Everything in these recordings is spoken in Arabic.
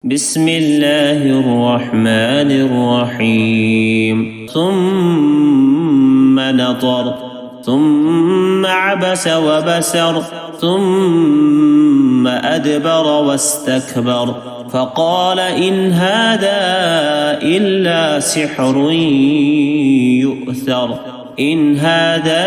بسم الله الرحمن الرحيم ثم نظر ثم عبس وبسر ثم أدبر واستكبر فقال إن هذا إلا سحر يؤثر إن هذا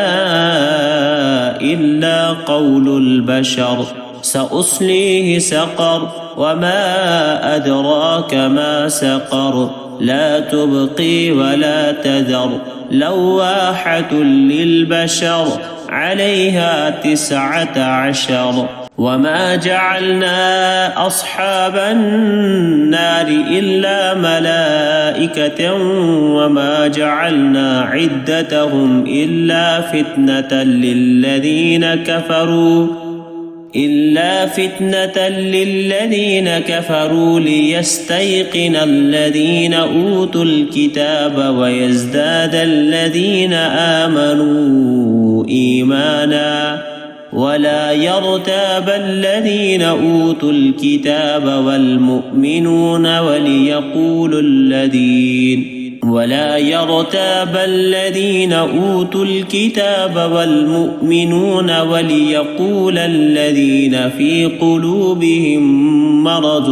إلا قول البشر سأصليه سقر وما أدراك ما سقر لا تبقي ولا تذر لواحة للبشر عليها 19 وما جعلنا أصحاب النار إلا ملائكة وما جعلنا عدتهم إلا فتنة للذين كفروا ليستيقن الذين أوتوا الكتاب ويزداد الذين آمنوا إيمانا ولا يرتاب الذين أوتوا الكتاب والمؤمنون وليقول الذين في قلوبهم مرض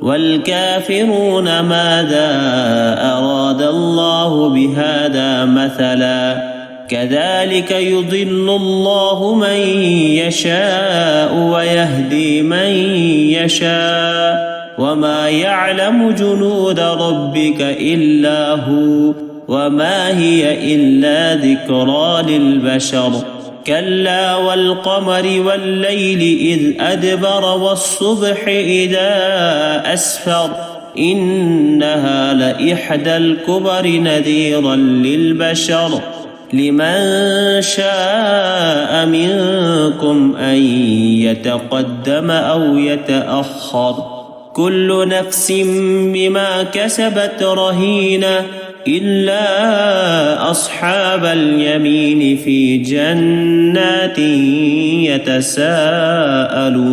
والكافرون ماذا أراد الله بهذا مثلا كذلك يضل الله من يشاء ويهدي من يشاء وما يعلم جنود ربك إلا هو وما هي إلا ذكرى للبشر كلا والقمر والليل إذ أدبر والصبح إذا أسفر إنها لإحدى الكبر نذيرا للبشر لمن شاء منكم أن يتقدم أو يتأخر كل نفس بما كسبت رهينة إلا أصحاب اليمين في جنات يتساءلون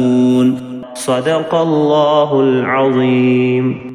صدق الله العظيم.